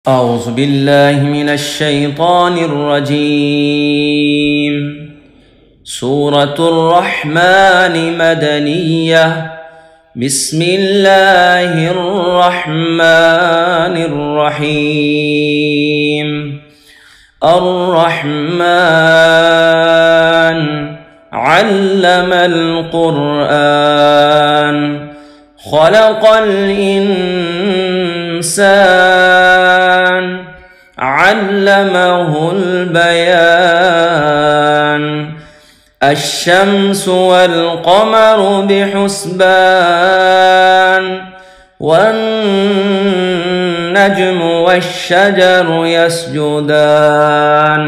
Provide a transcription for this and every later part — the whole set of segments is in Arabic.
أعوذ بالله من الشيطان الرجيم. سورة الرحمن مدنية. بسم الله الرحمن الرحيم. الرحمن علم القرآن خلق الإنسان علمه البيان. الشمس والقمر بحسبان والنجم والشجر يسجدان.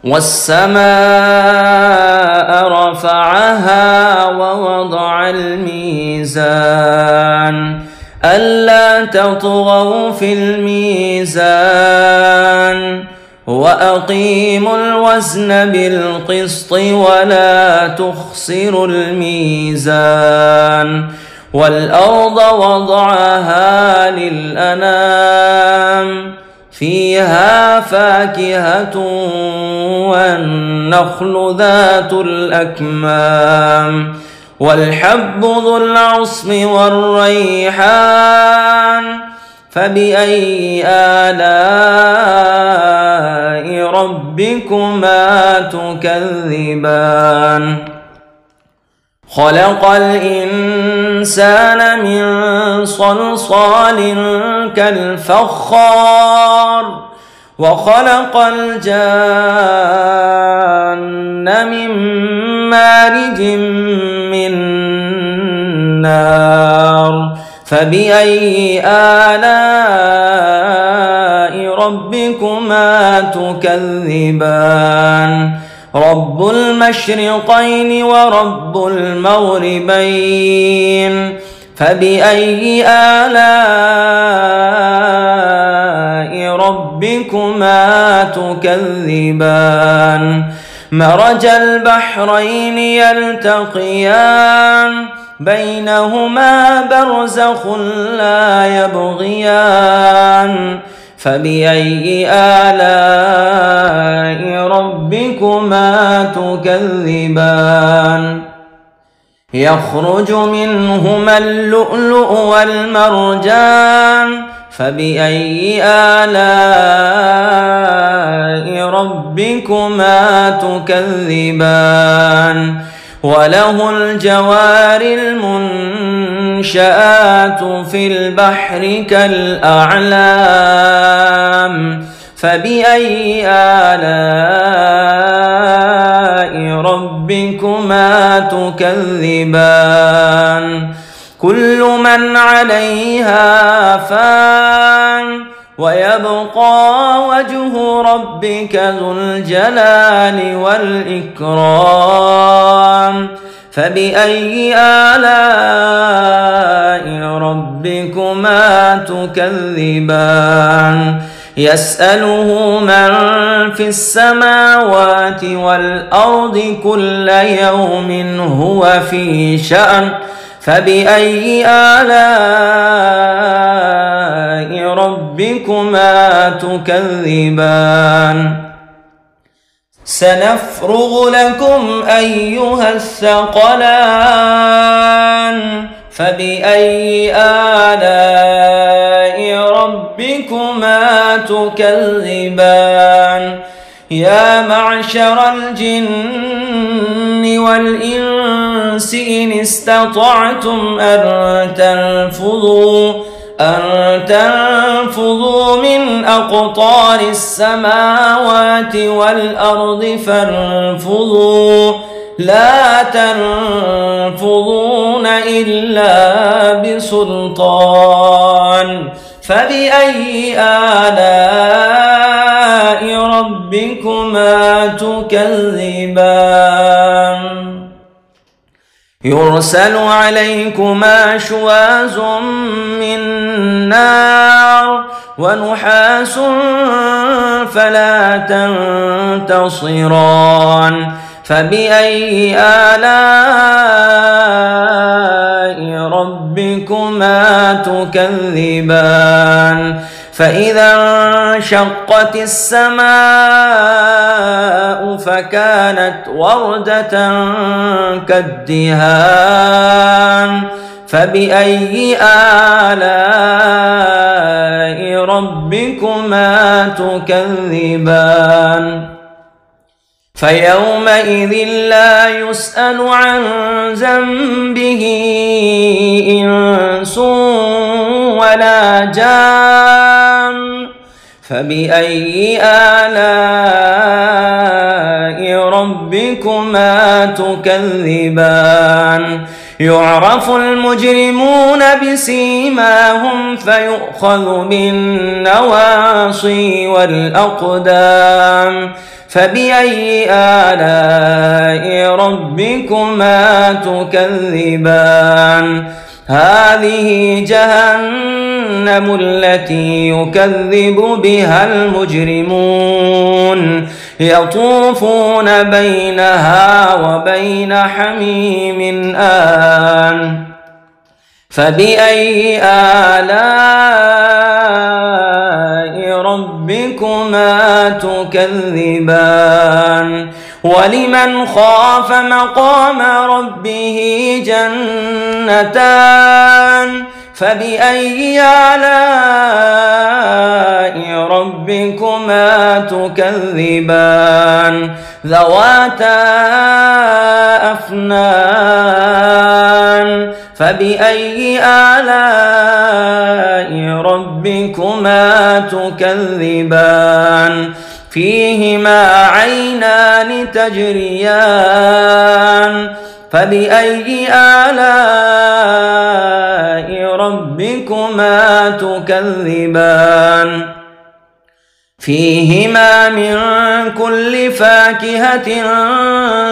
والسماء رفعها ووضع الميزان ألا تطغوا في الميزان وأقيموا الوزن بالقسط ولا تخسروا الميزان. والأرض وضعها للأنام فيها فاكهة والنخل ذات الأكمام والحب ذو العصف والريحان. فبأي آلاء ربكما تكذبان. خلق الإنسان من صلصال كالفخار وخلق الجان من مارج من نار. فبأي آلاء ربكما تكذبان. رب المشرقين ورب المغربين. فبأي آلاء ربكما تكذبان. مرج البحرين يلتقيان بينهما برزخ لا يبغيان. فبأي آلاء ربكما تكذبان. يخرج منهما اللؤلؤ والمرجان. فبأي آلاء ربكما تكذبان. وله الجوار المنشآت في البحر كالأعلام. فبأي آلاء ربكما تكذبان. كل من عليها فان ويبقى وجه ربك ذو الجلال والإكرام. فبأي آلاء ربكما تكذبان. يسأله من في السماوات والأرض كل يوم هو في شأن. فبأي آلاء ربكما تكذبان. سنفرغ لكم أيها الثقلان. فبأي آلاء ربكما تكذبان. يا معشر الجن والإنس إن استطعتم أن تنفذوا من أقطار السماوات والأرض فانفذوا لا تنفذون إلا بسلطان. فبأي آلاء ربكما تكذبان. يرسل عليكما شواظ من نار ونحاس فلا تنتصران. فبأي آلاء ربكما تكذبان. فإذا انشقت السماء فكانت وردة كالدهان فبأي آلاء ربكما تكذبان فيومئذ لا يسأل عن ذنبه إنس ولا جان فبأي آلاء ربكما تكذبان يعرف المجرمون بسيماهم فيؤخذ بالنواصي والأقدام فبأي آلاء ربكما تكذبان هذه جهنم التي يكذب بها المجرمون يطوفون بينها وبين حميم آن فبأي آلاء ربكما تكذبان ولمن خاف مقام ربه جنتان فبأي آلاء ربكما تكذبان ذواتا أفنان فبأي آلاء ربكما تكذبان فيهما عينان تجريان فبأي آلاء ربكما تكذبان فيهما من كل فاكهة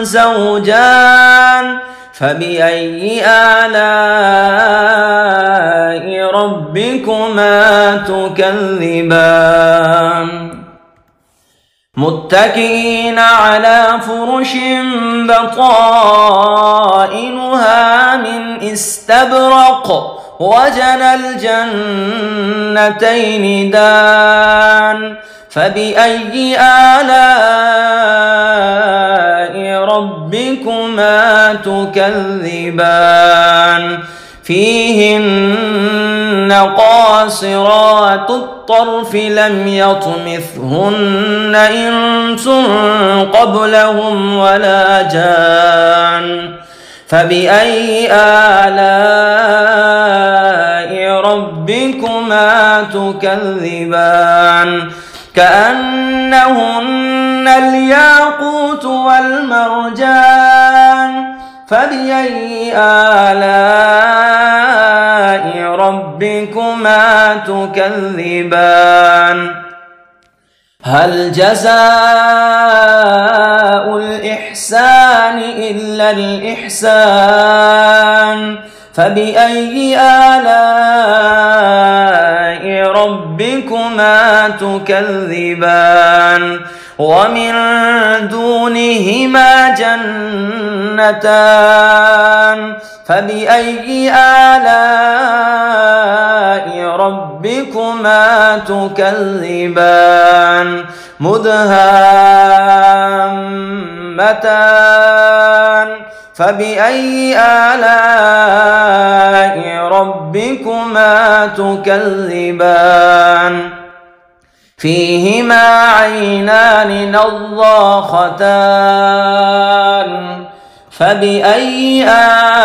زوجان فبأي آلاء ربكما تكذبان متكئين على فرش بطائنها من استبرق وجنى الجنتين دان فبأي آلاء ربكما تكذبان فيهن قاصرات الطرف لم يطمثهن إنس قبلهم ولا جان فبأي آلاء ربكما تكذبان كأنهن الياقوت والمرجان فبأي آلاء ربكما تكذبان هل جزاء الإحسان إلا الإحسان فبأي آلاء ربكما تكذبان ومن دونهما جنتان فبأي آلاء ربكما تكذبان مدهامتان فبأي آلاء ربكما تكذبان فيهما عينان نضاختان فبأي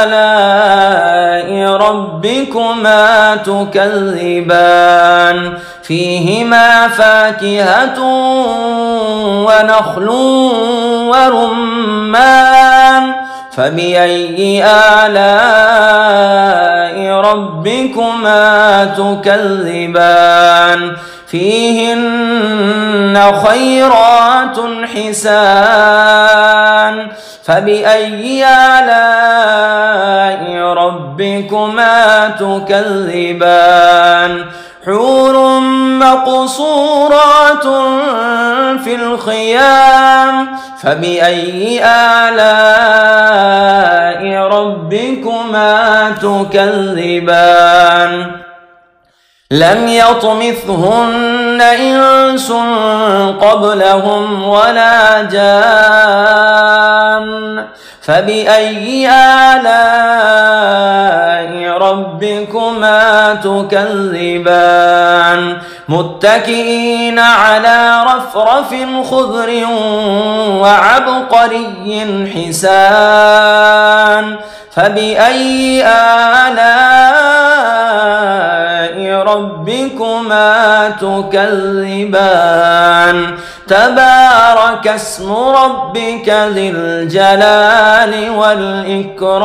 آلاء ربكما تكذبان فيهما فاكهة ونخل ورمان فبأي آلاء ربكما تكذبان فيهن خيرات حسان فبأي آلاء ربكما تكذبان حور مقصورات في الخيام فبأي آلاء ربكما تكذبان لم يطمثهن إنس قبلهم ولا جان فبأي آلاء ربكما تكذبان متكئين على رفرف خضر وعبقري حسان فبأي آلاء ربكما تكذبان تبارك اسم ربك ذي الجلال والإكرام.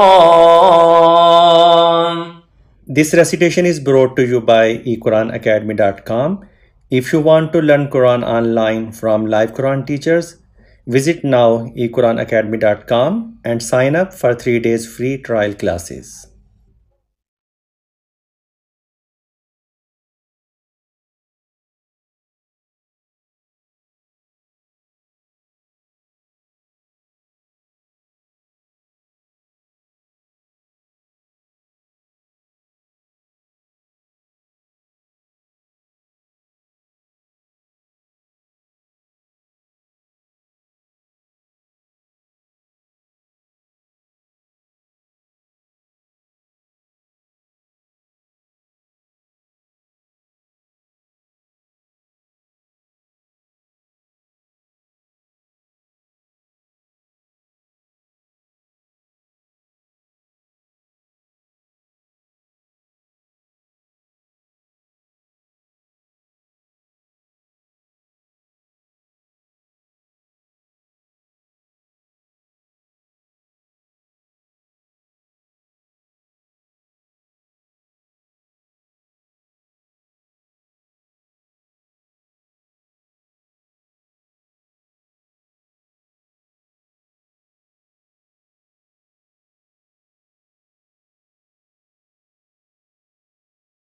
This recitation is brought to you by eQuranAcademy.com. If you want to learn Quran online from live Quran teachers, visit now eQuranAcademy.com and sign up for 3 days free trial classes.